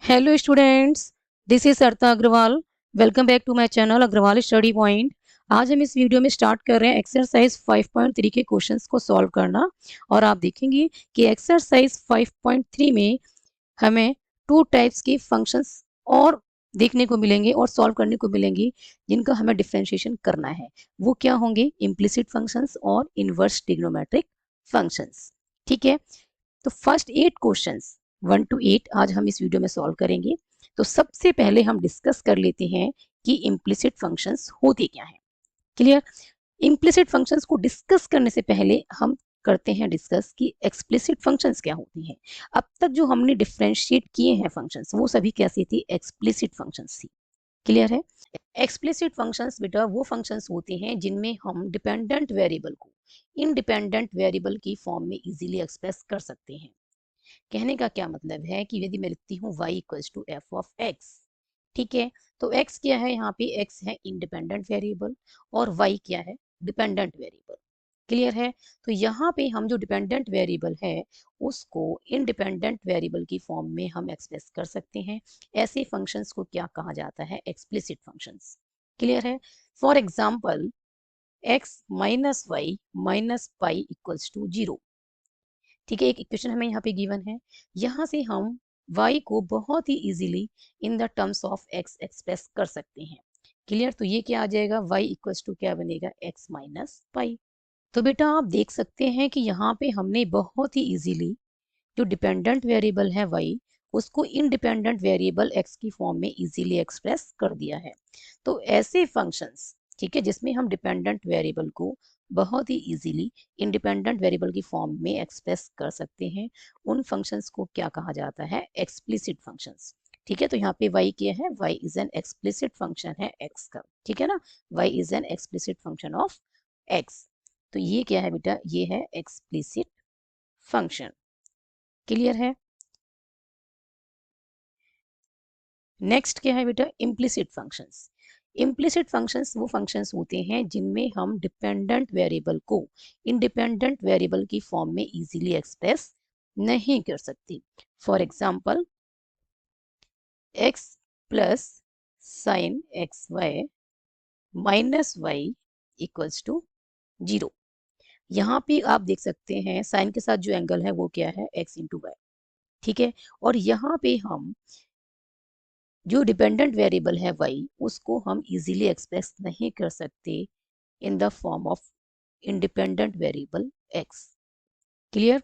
Hello students, this is Sarita Agarwal. Welcome back to my channel Agarwal study point. आज हम इस video में स्टार्ट कर रहे हैं एक्सरसाइज 5.3 के क्वेश्चंस को सॉल्व करना। और आप देखेंगे कि एक्सरसाइज 5.3 में हमें टू टाइप्स के फंक्शंस और देखने को मिलेंगे और सॉल्व करने को मिलेंगी, जिनका हमें डिफरेंशिएशन करना है। वो क्या होंगे? इम्प्लिसिट फंक्शंस और इनवर्स ट्रिग्नोमेट्रिक फंक्शंस। ठीक है, तो फर्स्ट 8 क्वेश्चंस 1 to 8 आज हम इस वीडियो में सॉल्व करेंगे। तो सबसे पहले हम डिस्कस कर लेते हैं कि इम्प्लिसिट फंक्शंस होते क्या हैं। क्लियर? इम्प्लिसिट फंक्शंस को डिस्कस करने से पहले हम करते हैं डिस्कस कि एक्सप्लिसिट फंक्शंस क्या होती हैं। अब तक जो हमने डिफरेंशिएट किए हैं फंक्शंस, वो सभी कैसी थी? एक्सप्लिसिट फंक्शंस थी। क्लियर है? एक्सप्लिसिट फंक्शंस बेटा वो फंक्शंस होते हैं जिनमें हम डिपेंडेंट वेरिएबल को इंडिपेंडेंट वेरिएबल की फॉर्म में इजीली एक्सप्रेस कर सकते हैं। कहने का क्या मतलब है कि यदि मैं लिखती हूँ y equals to f of x, ठीक है, तो x क्या है? यहाँ पे x है इंडिपेंडेंट वेरिएबल और y क्या है? Dependent variable. क्लियर है? तो यहाँ पे हम जो डिपेंडेंट वेरिएबल है उसको इंडिपेंडेंट वेरिएबल की फॉर्म में हम एक्सप्रेस कर सकते हैं। ऐसे फंक्शंस को क्या कहा जाता है? Explicit functions. क्लियर है? For example x minus y minus pi equals to 0। ठीक है, एक इक्वेशन हमें यहाँ पे गिवन है। यहाँ से हम y को बहुत ही easily in the terms of x express कर सकते हैं। क्लियर? तो ये क्या आ जाएगा? y इक्वल्स टू क्या बनेगा? x minus pi. तो बेटा आप देख सकते हैं कि यहाँ पे हमने बहुत ही इजीली जो डिपेंडेंट वेरिएबल है y, उसको इंडिपेंडेंट वेरिएबल x की फॉर्म में इजीली एक्सप्रेस कर दिया है। तो ऐसे फंक्शंस, ठीक है, जिसमें हम डिपेंडेंट वेरिएबल को बहुत ही इजीली इंडिपेंडेंट वेरिएबल की फॉर्म में एक्सप्रेस कर सकते हैं, उन फंक्शंस को क्या कहा जाता है? Explicit functions. ठीक है, तो यहाँ पे y क्या है? y is an explicit function है x का। ठीक है ना? y is an explicit function of x। तो ये क्या है बेटा? ये है एक्सप्लिसिट फंक्शन। क्लियर है? नेक्स्ट क्या है बेटा? Implicit functions. इम्प्लिसिट फंक्शंस वो फंक्शंस होते हैं जिनमें हम डिपेंडेंट वेरिएबल को इंडिपेंडेंट वेरिएबल की फॉर्म में इजीली एक्सप्रेस नहीं कर सकते। For example x plus sine x y minus y equals to 0। यहाँ पे आप देख सकते हैं साइन के साथ जो एंगल है वो क्या है? x into y. ठीक है, और यहाँ पे हम जो डिपेंडेंट वेरिएबल है y, उसको हम इजीली एक्सप्रेस नहीं कर सकते in the form of independent variable x। Clear?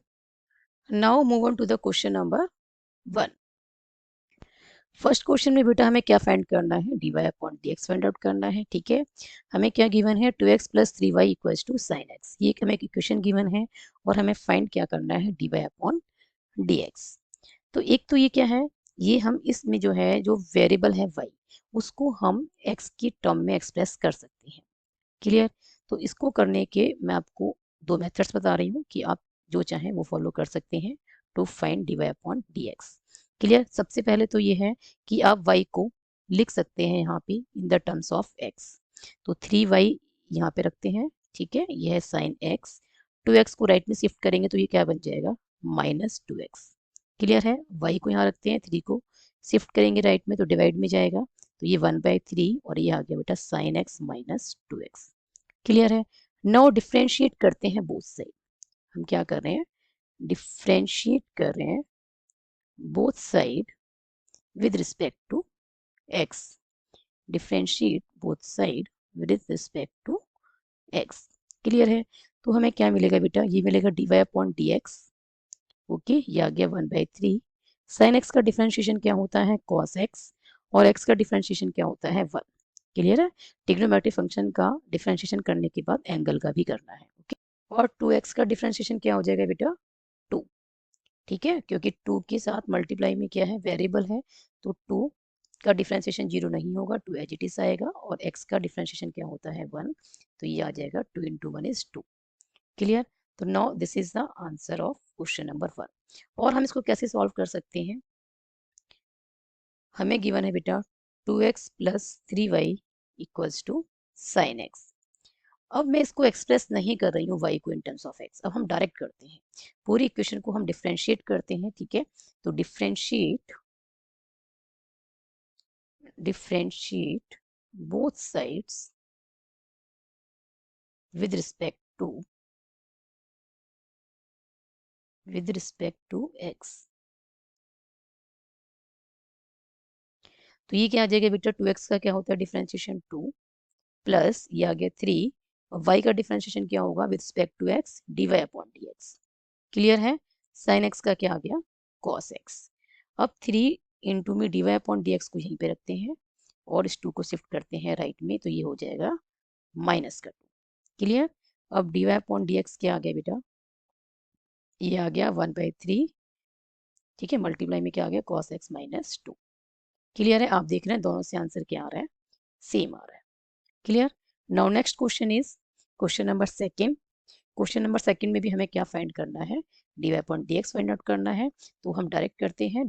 Now move on to the question number 1। First question में बेटा हमें क्या फाइंड करना है? dy upon dx find out करना है। ठीक है, हमें क्या गिवन है? 2x plus 3y equals to sine x. ये हमें इक्वेशन गिवन है और हमें फाइंड क्या करना है? dy upon dx। तो एक तो ये क्या है? ये हम इसमें जो है जो वेरिएबल है y, उसको हम x की टर्म में एक्सप्रेस कर सकते हैं। क्लियर? तो इसको करने के मैं आपको दो मेथड्स बता रही हूँ कि आप जो चाहें वो फॉलो कर सकते हैं to find dy upon dx। Clear? सबसे पहले तो ये है कि आप y को लिख सकते हैं यहाँ पे इन द टर्म्स ऑफ x। तो 3y यहाँ पे रखते हैं। ठीक है, यह है साइन x। 2x को राइट में शिफ्ट करेंगे तो ये क्या बन जाएगा? Minus 2x। क्लियर है? y को यहाँ रखते हैं, 3 को शिफ्ट करेंगे राइट में तो डिवाइड में जाएगा, तो ये 1/3 और ये आ गया बेटा sine x minus 2x। Clear है? नाउ डिफ्रेंशिएट करते हैं बोथ साइड। हम क्या कर रहे हैं? डिफ्रेंशिएट कर रहे हैं both side with respect to x। Differentiate both side with respect to x। Clear है? तो हमें क्या मिलेगा बेटा? ये मिलेगा dy अपॉन dx। ओके, ये आ गया 1/3। साइन एक्स का डिफरेंशिएशन क्या होता है? Cos x. और एक्स का डिफरेंशिएशन क्या होता है? 1। क्लियर है? ट्रिग्नोमेट्रिक फंक्शन का डिफरेंशिएशन करने के बाद एंगल का भी करना है। ओके, और 2x का डिफरेंशिएशन क्या हो जाएगा बेटा? 2। ठीक है, क्योंकि 2 के साथ मल्टीप्लाई में क्या है? वेरिएबल है, तो 2 का डिफरेंशिएशन 0 नहीं होगा, 2 एज इट इज आएगा। और x का डिफरेंशिएशन क्या होता है? 1। तो ये आ जाएगा 2 इंटू 1 इज 2। क्लियर? तो now this is the answer of question number 1। और हम इसको कैसे सॉल्व कर सकते हैं? हमें गिवन है बेटा 2x plus 3y equals to sine x. अब मैं इसको एक्सप्रेस नहीं कर रही हूँ y को इन टर्म्स ऑफ x। अब हम डायरेक्ट करते हैं, पूरी इक्वेशन को हम डिफरेंशिएट करते हैं। ठीक है, तो differentiate differentiate both sides with respect to x। तो ये क्या आ जाएगा बेटा, 2x का क्या होता है डिफरेंशिएशन 2 प्लस ये आ गया 3 और y का डिफरेंशिएशन क्या होगा with respect to x dy upon dx। Clear है। साइन x का क्या आ गया cos x। अब 3 इंटू में dy अपॉन dx को यहीं पे रखते हैं और इस 2 को शिफ्ट करते हैं राइट में, तो ये हो जाएगा माइनस का 2। क्लियर। अब dy अपॉन dx क्या आ गया बेटा, ये आ गया 1/3, ठीक है, मल्टीप्लाई में क्या आ गया cos x माइनस 2। क्लियर है। आप देख रहे हैं दोनों से आंसर क्या आ रहा है, सेम आ रहा है। Clear. Now next question is question number second. Question number second में भी हमें क्या फाइंड करना है, dy upon dx find out करना है। तो हम डायरेक्ट करते हैं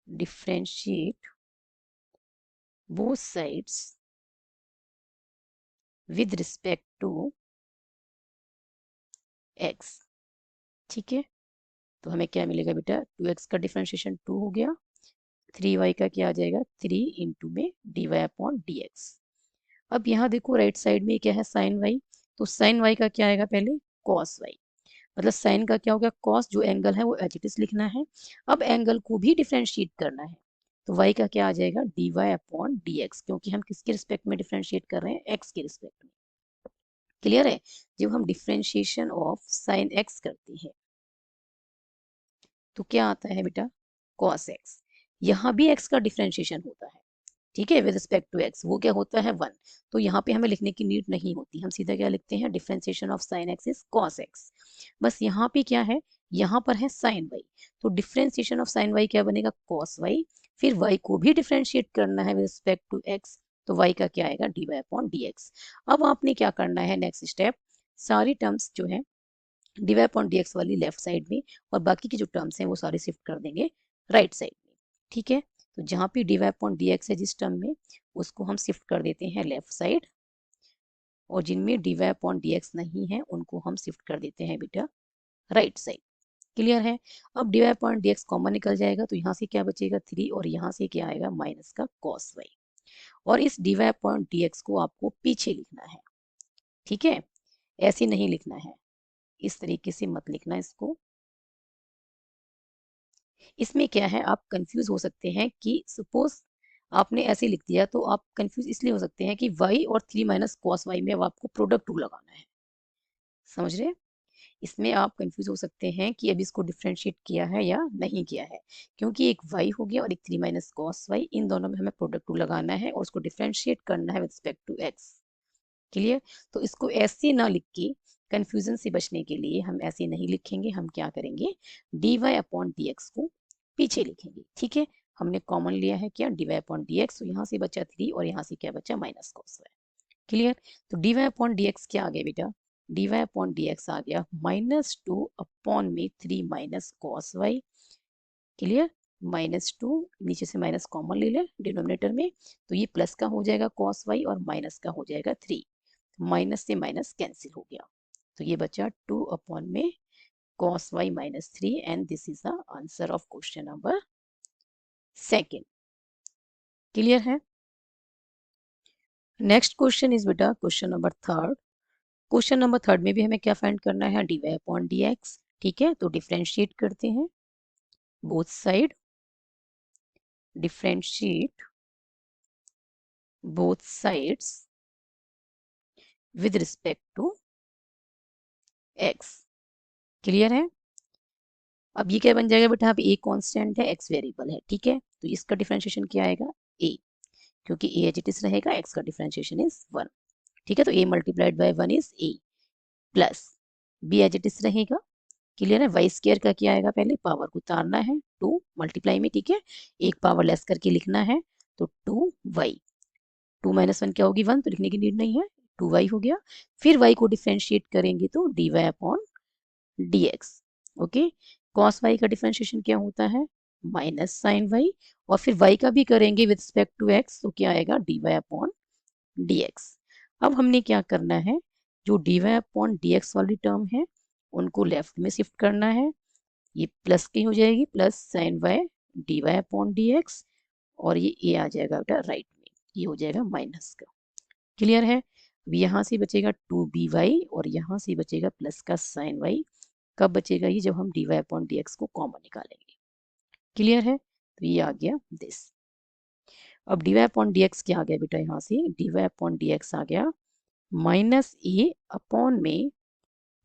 differentiate both sides with respect to x। ठीक है, तो हमें क्या मिलेगा बेटा, 2x का डिफरेंशिएशन 2 हो गया, 3y का क्या आ जाएगा 3 इंटू में dy अपॉन dx। अब यहाँ देखो राइट साइड में क्या है साइन y, तो साइन y का क्या आएगा पहले cos y, मतलब साइन का क्या हो गया cos, जो एंगल है वो एज इट इज लिखना है। अब एंगल को भी डिफरेंशिएट करना है, तो y का क्या आ जाएगा dy अपॉन dx, क्योंकि हम किसके रिस्पेक्ट में डिफरेंशिएट कर रहे हैं x के रिस्पेक्ट में। क्लियर है। जब हम डिफरेंशिएशन ऑफ साइन x करते हैं तो क्या आता है बेटा cos x। यहाँ भी x का डिफरेंशिएशन होता है, ठीक है, विद रिस्पेक्ट टू x, वो क्या होता है 1। तो यहाँ पे हमें लिखने की नीड नहीं होती, हम सीधा क्या लिखते हैं differentiation of sine x is cos x. बस यहाँ पे क्या है, यहाँ पर है साइन y, तो डिफरेंशिएशन ऑफ साइन y क्या बनेगा cos y, फिर y को भी डिफरेंशिएट करना है विद रिस्पेक्ट टू x, तो y का क्या आएगा dy अपॉन dx। अब आपने क्या करना है नेक्स्ट स्टेप, सारी टर्म्स जो है dy अपॉन dx वाली लेफ्ट साइड में और बाकी की जो टर्म्स हैं वो सारे शिफ्ट कर देंगे राइट साइड में। ठीक है, तो जहाँ पे dy अपॉन dx है जिस टर्म में, उसको हम शिफ्ट कर देते हैं लेफ्ट साइड, और जिनमें dy अपॉन dx नहीं है उनको हम शिफ्ट कर देते हैं बेटा राइट साइड। क्लियर है। अब dy अपॉन dx कॉमन निकल जाएगा, तो यहाँ से क्या बचेगा 3 और यहाँ से क्या आएगा माइनस का cos y, और इस dy अपॉन dx को आपको पीछे लिखना है। ठीक है, ऐसे नहीं लिखना है, इस तरीके से मत लिखना इसको। इसमें क्या है आप कंफ्यूज हो सकते हैं कि सपोज आपने ऐसे लिख दिया, तो आप कंफ्यूज इसलिए हो सकते हैं कि y और 3 माइनस कॉस वाई में अब आपको प्रोडक्ट टू लगाना है, समझ रहे। इसमें आप कंफ्यूज हो सकते हैं कि अभी इसको डिफरेंशिएट किया है या नहीं किया है, क्योंकि एक y हो गया और एक 3 माइनस कॉस वाई, इन दोनों में हमें प्रोडक्ट टू लगाना है और उसको डिफरेंशिएट करना है with respect to x। Clear. तो इसको ऐसे ना लिख के कंफ्यूजन से बचने के लिए हम ऐसे नहीं लिखेंगे, हम क्या करेंगे dy अपॉन dx को पीछे लिखेंगे। ठीक है, हमने कॉमन लिया है क्या dy अपॉन dx, तो यहाँ से बचा 3 और यहाँ से क्या बचा माइनस cos y। क्लियर। तो dy अपॉन dx क्या आ गया बेटा, dy अपॉन dx आ गया -2 अपॉन में 3 माइनस cos y। क्लियर। -2 नीचे से माइनस कॉमन ले ले डिनोमिनेटर में, तो ये प्लस का हो जाएगा cos y और माइनस का हो जाएगा 3, माइनस से माइनस कैंसिल हो गया, तो ये बचा 2 अपॉन में cos y minus 3, and this is the answer of question number second। Clear है। नेक्स्ट क्वेश्चन इज बेटा question number third. Question number third में भी हमें क्या फाइंड करना है dy अपॉन dx। ठीक है, तो डिफरेंशिएट करते हैं both side, differentiate both sides with respect to x। Clear है। अब ये क्या बन जाएगा बेटा, अब a कांस्टेंट है x वेरिएबल है, ठीक है, तो इसका डिफरेंशिएशन क्या आएगा a, क्योंकि a एज इट इज रहेगा, x का डिफरेंशिएशन इज 1। ठीक है, तो a multiplied by 1 is a plus b as it is रहेगा। क्लियर है। वाई स्केयर का क्या आएगा, पहले पावर को उतारना है 2 मल्टीप्लाई में, ठीक है, एक पावर लेस करके लिखना है, तो 2y, 2 माइनस 1 क्या होगी 1, तो लिखने की नीड नहीं है, 2y हो गया। फिर y को डिफरेंशिएट करेंगे तो dy upon dx। Okay, cos y का डिफरेंशिएशन क्या होता है माइनस साइन y, और फिर y का भी करेंगे विद रिस्पेक्ट टू x, तो क्या आएगा dy अपॉन dx। अब हमने क्या करना है, जो dy अपॉन dx वाली टर्म है उनको लेफ्ट में शिफ्ट करना है, ये प्लस की हो जाएगी plus sine y d Y upon D x, और ये ए आ जाएगा बेटा राइट में, ये हो जाएगा माइनस का। क्लियर है? अब यहाँ से बचेगा 2by और यहाँ से बचेगा प्लस का साइन वाई। कब बचेगा ये? जब हम D Y upon D x को कॉमन निकालेंगे। क्लियर है? तो ये आ गया दिस। अब D Y upon D x क्या आ गया बेटा? यहाँ से D Y upon D X आ गया माइनस ए अपॉन में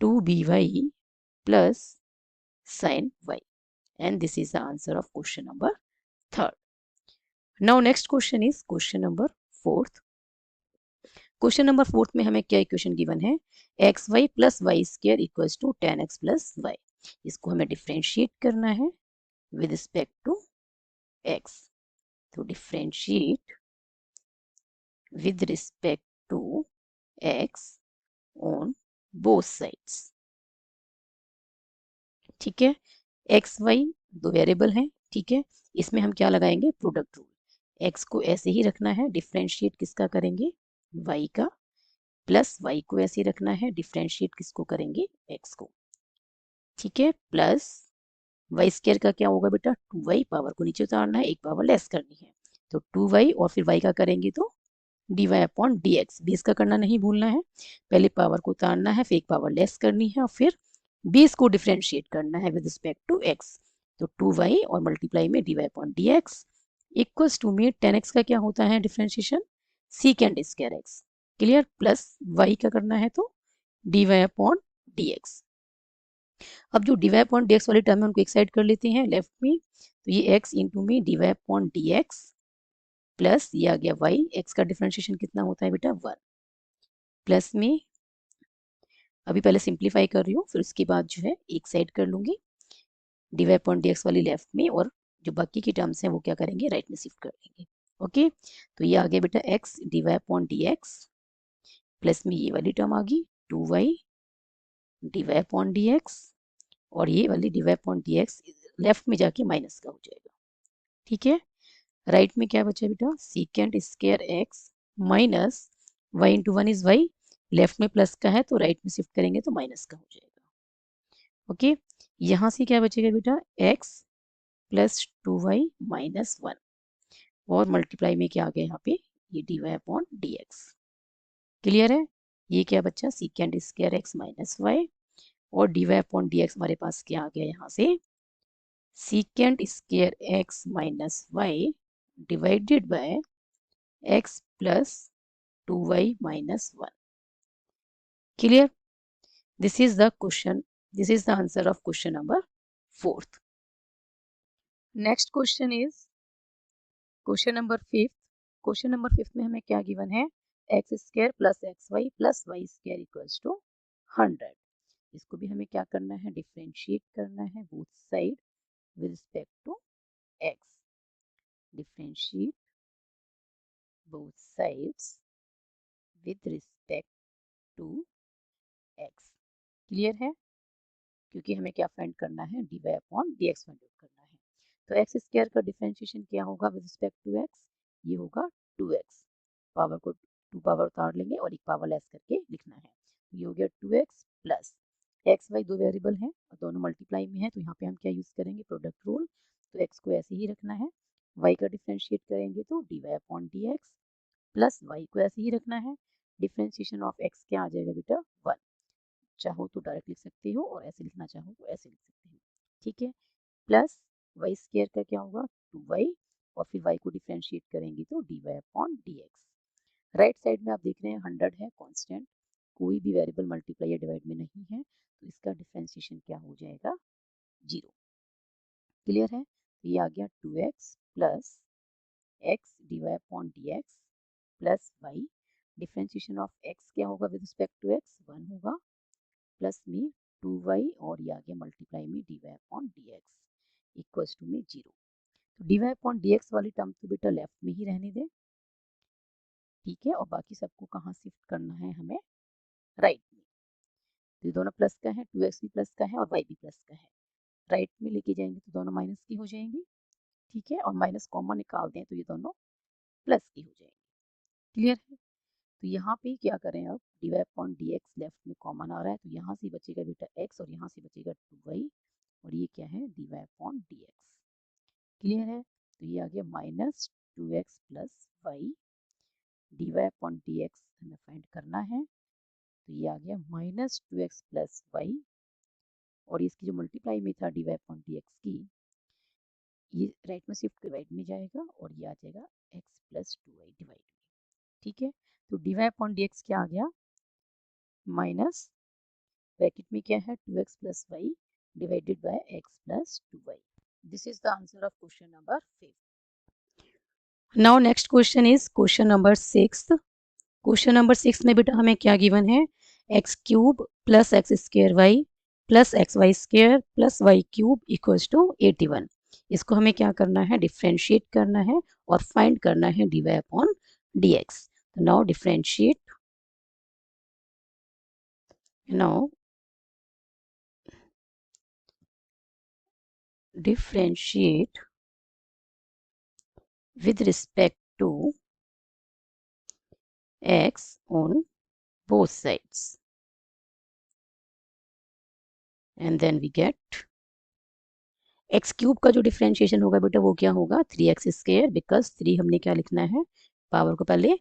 2by plus sine Y, and this is the answer of question number 3rd. Now next question is question number 4th. Question number 4th में हमें क्या equation given है? X y plus y square equals to 10x plus y. इसको हमें differentiate करना है with respect to x। तो differentiate with respect to x on both sides. ठीक है, एक्स वाई दो वेरिएबल हैं। ठीक है, इसमें हम क्या लगाएंगे? Product rule. एक्स को ऐसे ही रखना है, डिफ्रेंशिएट किसका करेंगे? वाई का, प्लस वाई को ऐसे ही रखना है, डिफ्रेंशिएट किसको करेंगे? एक्स को। ठीक है, प्लस वाई स्क्वायर का क्या होगा बेटा? 2y, पावर को नीचे उतारना है, एक पावर लेस करनी है, तो 2y और फिर y का करेंगे तो d Y upon D x. बेस का करना नहीं भूलना है, पहले पावर को उतारना है, फिर एक पावर लेस करनी है और फिर बेस को डिफ्रेंशिएट करना है विद रिस्पेक्ट टू एक्स। तो 2y और मल्टीप्लाई में d Y upon D x equals to में 10x का क्या होता है differentiation? Second square x. Clear? Plus y का करना है तो d Y upon D x. अब जो D Y upon D x वाली टर्म है उनको एक साइड कर लेते हैं लेफ्ट में, तो ये x इंटू में d Y upon D x plus ये आ गया y। x का डिफ्रेंशिएशन कितना होता है बेटा? 1। प्लस में अभी पहले सिंप्लीफाई कर रही हूँ, फिर उसके बाद जो है एक साइड कर लूंगी d Y upon D x वाली लेफ्ट में, और जो बाकी की टर्म्स हैं वो क्या करेंगे? राइट में शिफ्ट कर देंगे। ओके, तो ये आ गया बेटा x d Y upon D x plus में ये वाली टर्म आ गई 2y d Y upon D x, और ये वाली d Y upon D x left में जाके माइनस का हो जाएगा। ठीक है, राइट में क्या बचा बेटा? Second square x minus y into 1 is y, left में प्लस का है तो राइट में शिफ्ट करेंगे तो माइनस का हो जाएगा। ओके, यहाँ से क्या बचेगा बेटा? x प्लस 2y माइनस 1, और मल्टीप्लाई में क्या आ गया यहाँ पे? ये D Y upon D x. Clear है? ये क्या बच्चा? Sec square x minus Y, और D Y upon D X हमारे पास क्या आ गया यहाँ से? Sec square x minus Y divided by X plus 2y minus 1। Clear? This is the question, this is the answer of question number 4th। Next question is question number 5th। Question number 5th में हमें क्या given है? X square plus x y plus y square equals to 100। इसको भी हमें क्या करना है? डिफ्रेंशिएट करना है both side with respect to x. Differentiate both sides with respect to x. Clear है? क्योंकि हमें क्या फाइंड करना है? D Y upon D x find करना है। तो एक्स स्क्वायर का डिफरेंशिएशन क्या होगा विद रिस्पेक्ट टू एक्स? ये होगा 2x। पावर को 2 पावर उतार लेंगे और एक पावर लेस करके लिखना है। ये हो गया 2x प्लस एक्स वाई दो वेरिएबल हैं और दोनों मल्टीप्लाई में है, तो यहाँ पे हम क्या यूज करेंगे? Product rule. तो x को ऐसे ही रखना है, y का डिफरेंशिएट करेंगे तो d Y upon D x plus y को ऐसे ही रखना है, डिफरेंशिएशन ऑफ x क्या आ जाएगा बेटा? 1। चाहो तो डायरेक्ट लिख सकते हो और ऐसे लिखना चाहो तो ऐसे लिख सकते हो। ठीक है, प्लस वाई स्क्वायर का क्या होगा? 2y, और फिर y को डिफरेंशिएट करेंगे तो d Y upon D x. Right side में आप देख रहे हैं 100 है कांस्टेंट, कोई भी वेरिएबल मल्टीप्लाई या डिवाइड में नहीं है, तो इसका डिफरेंशिएशन क्या हो जाएगा? 0। क्लियर है? तो ये आ गया 2x plus x d Y upon D x plus y, differentiation of x क्या होगा विद रिस्पेक्ट टू x? 1 होगा, प्लस में 2y, और ये आ गया मल्टीप्लाई में d Y upon D x equals to में 0। तो d Y upon D x वाली टर्म तो बेटा लेफ्ट में ही रहने दें। ठीक है, और बाकी सबको कहाँ शिफ्ट करना है? हमें राइट में। तो ये दोनों प्लस का है, 2x भी प्लस का है और y भी प्लस का है, राइट में लेके जाएंगे तो दोनों माइनस की हो जाएंगी। ठीक है, और माइनस कॉमन निकाल दें तो ये दोनों प्लस की हो जाएंगी। क्लियर है? तो यहाँ पे क्या करें? अब D Y upon D x left में कॉमन आ रहा है, तो यहाँ से बचेगा बेटा x और यहाँ से बचेगा 2y, और ये क्या है? D Y upon D x. Clear है? तो ये आ गया minus 2x plus y dy upon dx हमें फाइंड करना है। तो ये आ गया माइनस 2x प्लस वाई और इसकी जो मल्टीप्लाई में था dy अपॉन dx की, ये राइट में शिफ्ट डिवाइड में जाएगा और ये आ जाएगा x प्लस 2y डिवाइड में। ठीक है, तो dy अपॉन dx क्या आ गया, माइनस ब्रैकेट में क्या है 2x plus y divided by x plus 2y। This is the answer of question number 5। Now next question is question number 6। Question number 6 में बेटा हमें क्या गिवन है, x cube plus x square y plus x y square plus y cube equals to 81। इसको हमें क्या करना है, डिफ्रेंशिएट करना है और फाइंड करना है dy अपॉन dx। तो now differentiate with respect to x on both sides and then we get x cube का जो डिफ्रेंशिएशन होगा बेटा वो क्या होगा 3x स्क्वायर, बिकॉज 3 हमने क्या लिखना है, पावर को पहले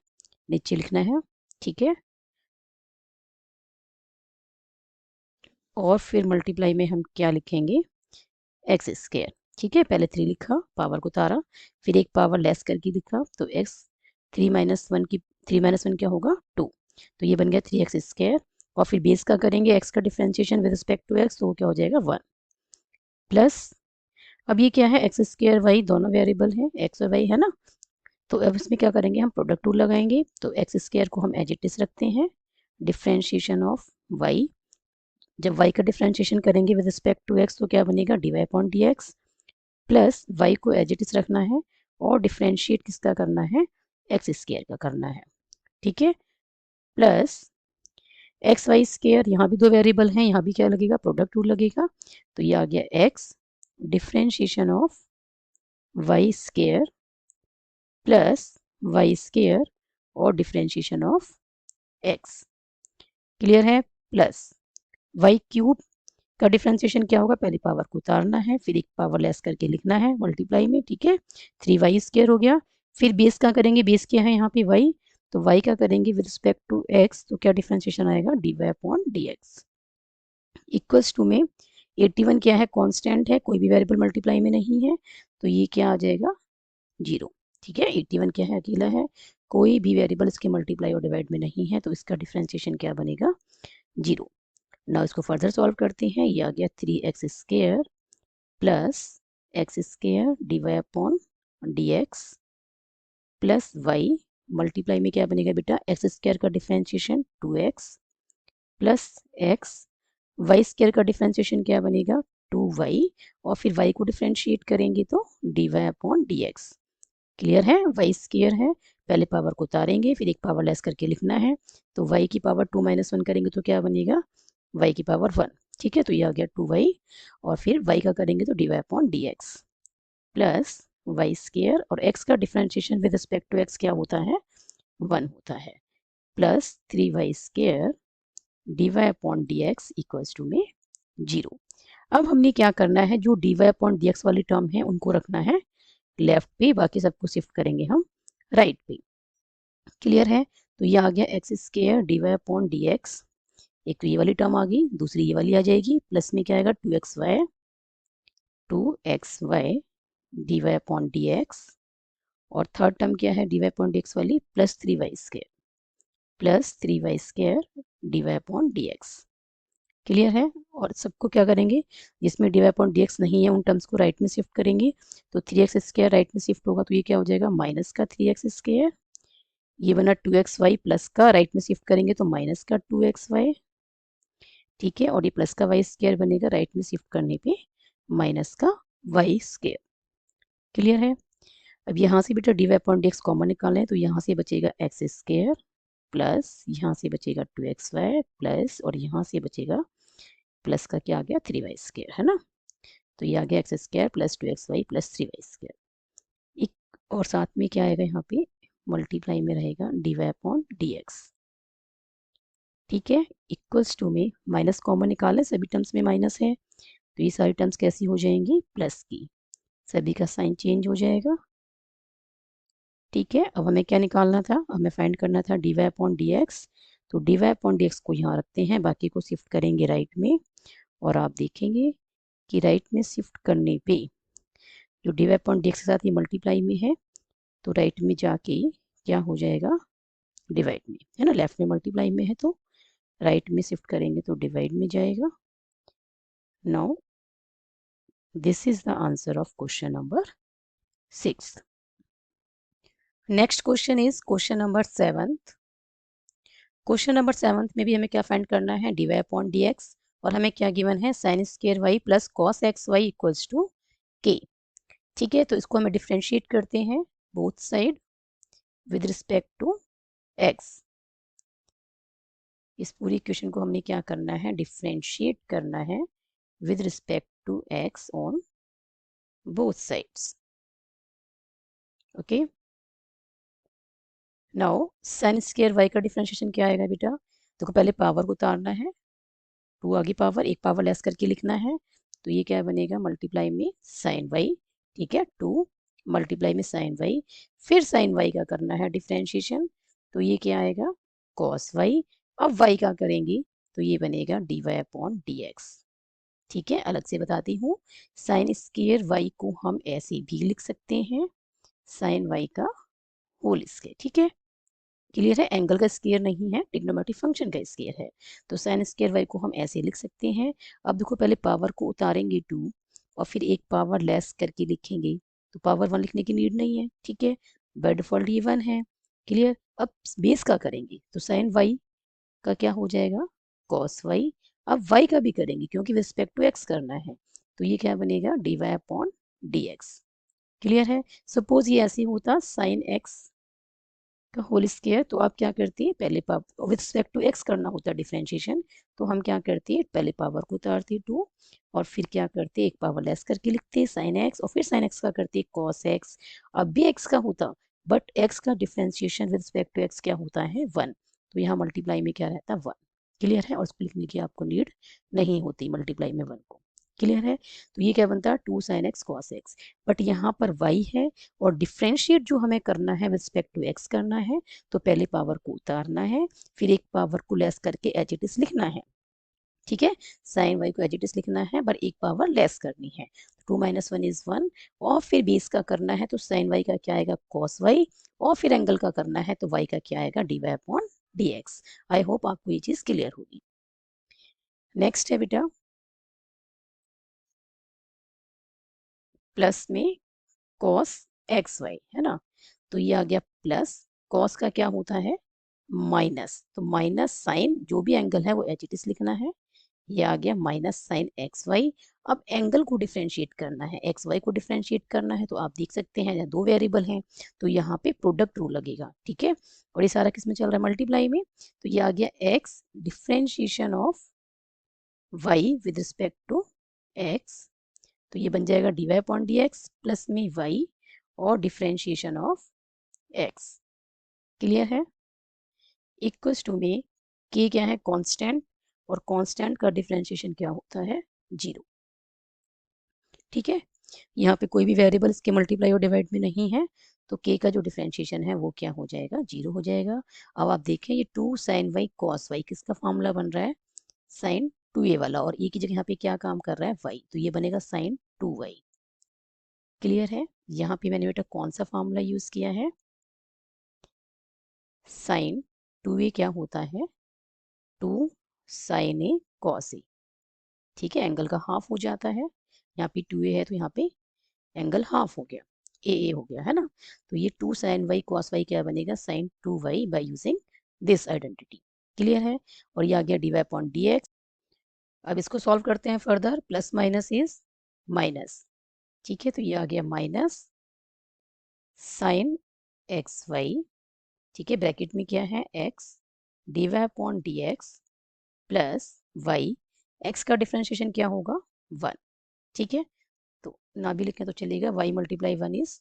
नीचे लिखना है। ठीक है, और फिर मल्टीप्लाई में हम क्या लिखेंगे, एक्स स्क्वायर। ठीक है, पहले 3 लिखा, पावर को उतारा, फिर एक पावर लेस करके लिखा, तो एक्स 3 माइनस वन क्या होगा 2। तो ये बन गया 3x स्क्वायर और फिर बेस का करेंगे एक्स का differentiation with respect to x, तो क्या हो जाएगा 1 प्लस, अब ये क्या है एक्स स्क्वायर वाई, दोनों वेरिएबल है एक्स और वाई है ना, तो अब इसमें क्या करेंगे हम प्रोडक्ट रूल लगाएंगे। तो एक्स स्क्वायर को हम एज इट इज रखते हैं, डिफ्रेंशिएशन ऑफ वाई, जब वाई का डिफ्रेंशिएशन करेंगे विद रिस्पेक्ट टू एक्स तो क्या बनेगा dy upon dx, plus y को एज इट इज रखना है और डिफ्रेंशिएट किसका करना है, एक्स स्क्वायर का करना है। ठीक है, प्लस एक्स वाई स्क्वायर, यहाँ भी दो वेरिएबल हैं, यहाँ भी क्या लगेगा प्रोडक्ट रूल लगेगा, तो ये आ गया x differentiation of y square plus y square और डिफ्रेंशिएशन ऑफ एक्स। क्लियर है, प्लस वाई क्यूब का डिफ्रेंशिएशन क्या होगा, पहले पावर को उतारना है, फिर एक पावर लेस करके लिखना है मल्टीप्लाई में। ठीक है, 3y स्क्वायर हो गया, फिर बेस का करेंगे, बेस क्या है यहाँ पे y, तो y का करेंगे विद रिस्पेक्ट टू x, तो क्या डिफ्रेंशिएशन आएगा dy upon dx equals to में 81 क्या है, कांस्टेंट है, कोई भी वेरिएबल मल्टीप्लाई में नहीं है, तो ये क्या आ जाएगा 0। ठीक है, 81 क्या है, अकेला है, कोई भी वेरिएबल इसके मल्टीप्लाई और डिवाइड में नहीं है, तो इसका डिफ्रेंशिएशन क्या बनेगा 0। नाउ इसको फर्दर सॉल्व करते हैं, ये आ गया 3x square plus x square D Y upon D x plus y, multiply में क्या बनेगा बेटा एक्स स्क्वायर का differentiation 2x plus x, y square का डिफ्रेंशिएशन क्या बनेगा 2y और फिर y को डिफ्रेंशिएट करेंगे तो dy अपॉन dx। क्लियर है, वाई स्क्वायर है, पहले पावर को उतारेंगे, फिर एक पावर लेस करके लिखना है, तो y की पावर 2 माइनस 1 करेंगे तो क्या बनेगा y की पावर 1। ठीक है, तो ये आ गया 2y और फिर y का करेंगे तो dy upon dx plus y square और x का differentiation with respect to x क्या होता है 1 होता है, plus 3y square dy upon dx equals to में 0। अब हमने क्या करना है, जो dy अपॉन dx वाली टर्म है उनको रखना है लेफ्ट पे, बाकी सबको शिफ्ट करेंगे हम राइट पे। क्लियर है, तो ये आ गया x square D Y upon D x, एक तो ये वाली टर्म आ गई, दूसरी ये वाली आ जाएगी, प्लस में क्या आएगा 2xy D Y upon D x और थर्ड टर्म क्या है D Y upon D x वाली plus 3y square D Y upon D x. Clear है, और सबको क्या करेंगे, जिसमें D Y upon D X नहीं है उन टर्म्स को राइट में शिफ्ट करेंगे, तो 3x स्क्वायर राइट में शिफ्ट होगा तो ये क्या हो जाएगा माइनस का 3x स्क्वायर, ये बना 2xy प्लस का राइट में शिफ्ट करेंगे तो माइनस का 2xy। ठीक है, और ये प्लस का वाई स्क्वायर बनेगा राइट में शिफ्ट करने पे माइनस का वाई स्क्वायर। क्लियर है, अब यहाँ से बेटा d Y upon D x common निकालें तो यहाँ से बचेगा एक्स स्क्वायर प्लस यहाँ से बचेगा 2xy प्लस और यहाँ से बचेगा प्लस का क्या आ गया 3y स्क्वायर, है ना, तो ये आ गया x square plus 2xy plus 3y square एक, और साथ में क्या आएगा यहाँ पे मल्टीप्लाई में रहेगा d Y upon D x. ठीक है, इक्वल्स टू में माइनस कॉमन निकालें, सभी टर्म्स में माइनस है, तो ये सारी टर्म्स कैसी हो जाएंगी प्लस की, सभी का साइन चेंज हो जाएगा। ठीक है, अब हमें क्या निकालना था, हमें फाइंड करना था dy अपॉन dx। तो dy अपॉन dx को यहाँ रखते हैं, बाकी को शिफ्ट करेंगे राइट में, और आप देखेंगे कि राइट में शिफ्ट करने पे जो dy अपॉन dx के साथ ये मल्टीप्लाई में है, तो राइट में जाके क्या हो जाएगा, डिवाइड में, है ना। लेफ्ट में मल्टीप्लाई में है तो राइट में शिफ्ट करेंगे तो डिवाइड में जाएगा। Now this is the answer of question number 6। Next question is question number 7। Question number 7 में भी हमें क्या फाइंड करना है, dy अपॉन dx, और हमें क्या गिवन है, sine square y plus cos x y equals to k. ठीक है, तो इसको हमें डिफ्रेंशिएट करते हैं both side with respect to x। इस पूरी इक्वेशन को हमने क्या करना है, डिफ्रेंशिएट करना है with respect to x on both sides. Okay, now sine square y का डिफ्रेंशिएशन क्या आएगा बेटा, देखो पहले पावर को उतारना है, टू आगे पावर, एक पावर लेस करके लिखना है, तो ये क्या बनेगा, मल्टीप्लाई में साइन वाई। ठीक है, टू मल्टीप्लाई में साइन वाई, फिर साइन वाई का करना है डिफ्रेंशिएशन, तो ये क्या आएगा, कॉस वाई। अब वाई का करेंगे तो ये बनेगा d Y upon D x. ठीक है, अलग से बताती हूँ, साइन स्क्वायर वाई को हम ऐसे भी लिख सकते हैं, साइन वाई का होल स्क्वायर। ठीक है, क्लियर है, एंगल का स्क्वायर नहीं है, ट्रिग्नोमेट्रिक फंक्शन का स्क्वायर है। तो साइन स्क्वायर वाई को हम ऐसे लिख सकते हैं। अब देखो पहले पावर को उतारेंगे 2 और फिर एक पावर लेस करके लिखेंगे, तो पावर 1 लिखने की नीड नहीं है। ठीक है, बाय डिफॉल्ट ये 1 है। क्लियर, अब बेस का करेंगे तो साइन वाई का क्या हो जाएगा, कॉस वाई। अब वाई का भी करेंगे क्योंकि रिस्पेक्ट टू एक्स करना है, तो ये क्या बनेगा, d Y upon D x. Clear है, सपोज ये ऐसे होता साइन एक्स का होल स्क्वायर, तो आप क्या करती है, पहले power with respect to x करना होता है डिफरेंशिएशन, तो हम क्या करते हैं, पहले पावर को उतारते 2 और फिर क्या करते हैं, एक पावर लेस करके लिखते हैं साइन एक्स, और फिर साइन एक्स का करते हैं कॉस एक्स। अब भी एक्स का होता, बट एक्स का differentiation with respect to x क्या होता है, 1, तो यहाँ मल्टीप्लाई में क्या रहता है, 1। क्लियर है, और उसको लिखने की आपको नीड नहीं होती मल्टीप्लाई में 1 को। क्लियर है, तो ये क्या बनता है, 2 sine x cos x, but यहाँ पर y है और डिफ्रेंशिएट जो हमें करना है विद रिस्पेक्ट टू x करना है, तो पहले पावर को उतारना है, फिर एक पावर को लेस करके एज इट इज लिखना है। ठीक है, साइन वाई को एज इट इज लिखना है, पर एक पावर लेस करनी है, 2 माइनस 1 इज 1, और फिर बेस का करना है तो साइन वाई का क्या आएगा, कॉस वाई, और फिर एंगल का करना है तो वाई का क्या आएगा, d Y upon D x. I hope आपको ये चीज क्लियर होगी। नेक्स्ट है बेटा, प्लस में कॉस एक्स वाई, है ना, तो ये आ गया प्लस, कॉस का क्या होता है, माइनस, तो माइनस साइन जो भी एंगल है वो एच इट इज लिखना है, ये आ गया माइनस साइन एक्स वाई। अब एंगल को डिफ्रेंशिएट करना है, एक्स वाई को डिफ्रेंशिएट करना है, तो आप देख सकते हैं यहाँ 2 वेरिएबल हैं, तो यहाँ पे प्रोडक्ट रूल लगेगा। ठीक है, और ये सारा किस में चल रहा है, मल्टीप्लाई में, तो ये आ गया x differentiation of y with respect to x, तो ये बन जाएगा d Y upon D x plus में वाई और डिफ्रेंशिएशन ऑफ एक्स। क्लियर है, इक्वल्स टू में के क्या है, कांस्टेंट, और कांस्टेंट का डिफरेंशिएशन क्या होता है, 0। ठीक है, यहाँ पे कोई भी वेरिएबल इसके मल्टीप्लाई और डिवाइड में नहीं है, तो के का जो डिफरेंशिएशन है वो क्या हो जाएगा, 0 हो जाएगा। अब आप देखें ये 2 साइन वाई कॉस वाई किसका फॉर्मूला बन रहा है, साइन 2a वाला, और e की जगह यहाँ पे क्या काम कर रहा है, y, तो ये बनेगा साइन 2y। क्लियर है, यहाँ पे मैंने बेटा कौन सा फॉर्मूला यूज किया है, साइन 2a क्या होता है, 2 साइन ए कॉस ए। ठीक है, एंगल का हाफ हो जाता है, यहाँ पे 2a है तो यहाँ पे एंगल हाफ हो गया, ए हो गया, है ना। तो ये 2 साइन वाई कॉस वाई क्या बनेगा, sine 2y by using this identity. Clear है, और ये आ गया d Y upon D x. अब इसको सॉल्व करते हैं further, plus minus is minus. ठीक है, तो ये आ गया माइनस साइन एक्स वाई, ठीक है, ब्रैकेट में क्या है, x d Y upon D x plus y, एक्स का डिफरेंशिएशन क्या होगा, 1। ठीक है, तो ना भी लिखें तो चलेगा, y मल्टीप्लाई 1 इज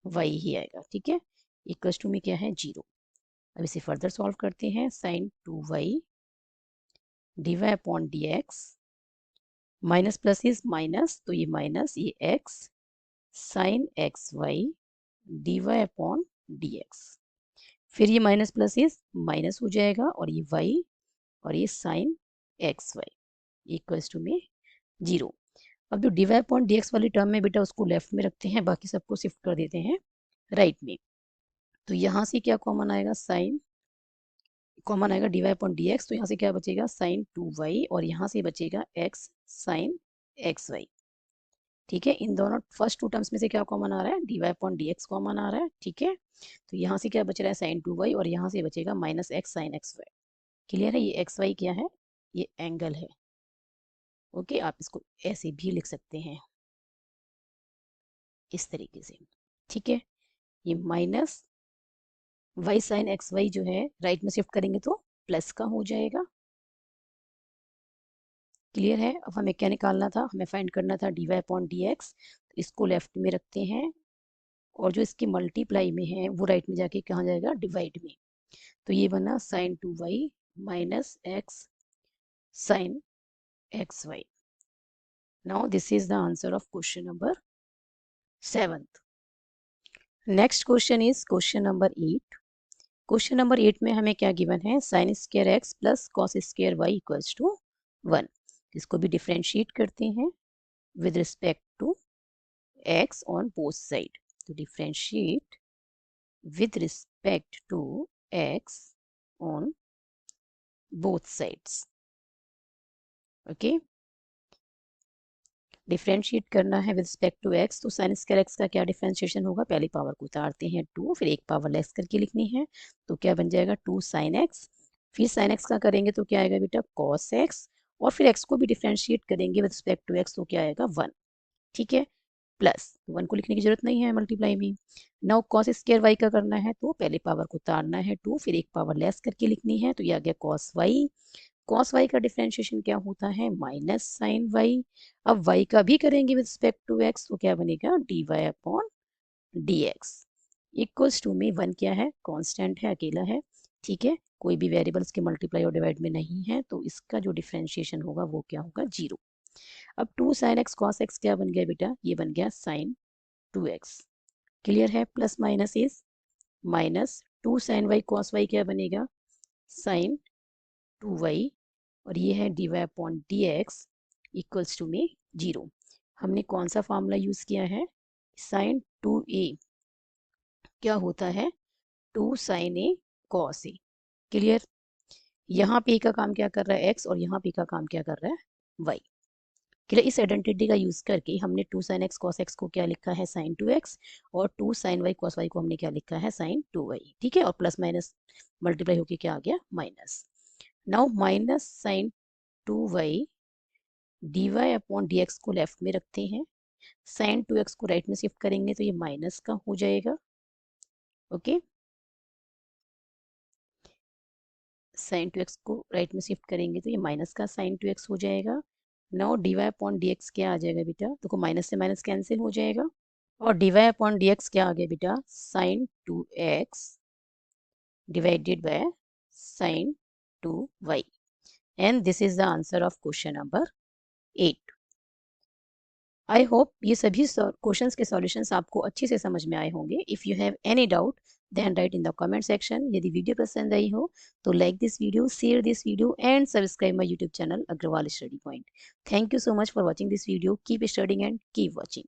y ही आएगा। ठीक है, इक्वल्स टू में क्या है, 0। अब इसे फर्दर सॉल्व करते हैं, sine 2y d Y upon D x, minus plus is minus, तो ये माइनस ये x sine x y d Y upon D x. फिर ये माइनस प्लस इज माइनस हो जाएगा और ये वाई और ये sine x y equals to में 0। अब जो D Y upon D x वाली टर्म में बेटा उसको लेफ्ट में रखते हैं, बाकी सबको शिफ्ट कर देते हैं राइट में। तो यहाँ से क्या कॉमन आएगा, साइन कॉमन आएगा d Y upon D x, तो यहाँ से क्या बचेगा साइन 2y और यहाँ से बचेगा x साइन एक्स वाई। ठीक है, इन दोनों फर्स्ट टू टर्म्स में से क्या कॉमन आ रहा है, D Y upon D x common आ रहा है। ठीक है, तो यहाँ से क्या बच रहा है साइन 2y और यहाँ से बचेगा minus x sine x y. Clear है, ये एक्स वाई क्या है, ये एंगल है। ओके, आप इसको ऐसे भी लिख सकते हैं इस तरीके से। ठीक है, ये minus y sine x y जो है राइट में शिफ्ट करेंगे तो प्लस का हो जाएगा। क्लियर है, अब हमें क्या निकालना था, हमें फाइंड करना था d Y upon D x. तो इसको लेफ्ट में रखते हैं और जो इसकी मल्टीप्लाई में है वो राइट में जाके कहाँ जाएगा, डिवाइड में। तो ये बना sine 2y minus x sine x y. Now this is the answer of question number 7th। Next question is question number 8। Question number 8 में हमें क्या गिवन है, sine square x plus cos square y equals to 1। इसको भी differentiate करते हैं with respect to x on both side. तो differentiate with respect to x on both sides. Okay, differentiate करना है विद रिस्पेक्ट टू एक्स। तो sign square x का क्या डिफ्रेंशिएशन होगा, पहली पावर को उतारते हैं 2, फिर एक पावर लेस करके लिखनी है। तो क्या बन जाएगा 2 साइन एक्स, फिर साइन एक्स का करेंगे तो क्या आएगा बेटा कॉस एक्स, और फिर एक्स को भी डिफ्रेंशिएट करेंगे विद रिस्पेक्ट टू एक्स तो क्या आएगा 1। ठीक है, प्लस 1 को लिखने की जरूरत नहीं है मल्टीप्लाई में। नाउ कॉस स्क्वायर वाई का करना है तो पहले पावर को उतारना है 2, फिर एक पावर लेस करके लिखनी है। तो ये आ गया कॉस वाई। कॉस वाई का डिफरेंशिएशन क्या होता है, माइनस साइन वाई। अब वाई का भी करेंगे विद रिस्पेक्ट टू एक्स तो क्या बनेगा d Y upon D x equals to में 1 क्या है, कांस्टेंट है, अकेला है। ठीक है, कोई भी वेरिएबल्स के मल्टीप्लाई और डिवाइड में नहीं है, तो इसका जो डिफरेंशिएशन होगा वो क्या होगा 0। अब 2 साइन एक्स कॉस एक्स क्या बन गया बेटा, ये बन गया साइन 2x। क्लियर है, plus minus is minus 2 sine y cos y क्या बनेगा साइन 2y और ये है D Y upon D x equals to में 0। हमने कौन सा फॉर्मूला यूज किया है, साइन 2a क्या होता है 2 sign A cos A. Clear, यहाँ पे का काम क्या कर रहा है x और यहाँ पे का काम क्या कर रहा है y। क्लियर, इस आइडेंटिटी का यूज करके हमने 2 साइन एक्स कॉस एक्स को क्या लिखा है साइन 2x और 2 साइन वाई कॉस वाई को हमने क्या लिखा है साइन 2y। ठीक है, और प्लस माइनस मल्टीप्लाई होके क्या आ गया minus. Now minus sine 2y d Y upon D x को लेफ्ट में रखते हैं, साइन 2x को राइट में शिफ्ट करेंगे तो ये माइनस का हो जाएगा। ओके, साइन 2x को राइट में शिफ्ट करेंगे तो ये माइनस का साइन 2x हो जाएगा। Now d Y upon D x क्या आ जाएगा बेटा, देखो माइनस से माइनस कैंसिल हो जाएगा और D Y upon D x क्या आ गया बेटा sine 2x divided by sine 2y। And this is the answer of question number 8। I hope ये सभी क्वेश्चंस के सॉल्यूशंस आपको अच्छे से समझ में आए होंगे। If you have any doubt then write in the comment section. यदि वीडियो पसंद आई हो तो like this video, share this video and subscribe my YouTube channel Agarwal study point. Thank you so much for watching this video. Keep studying and keep watching.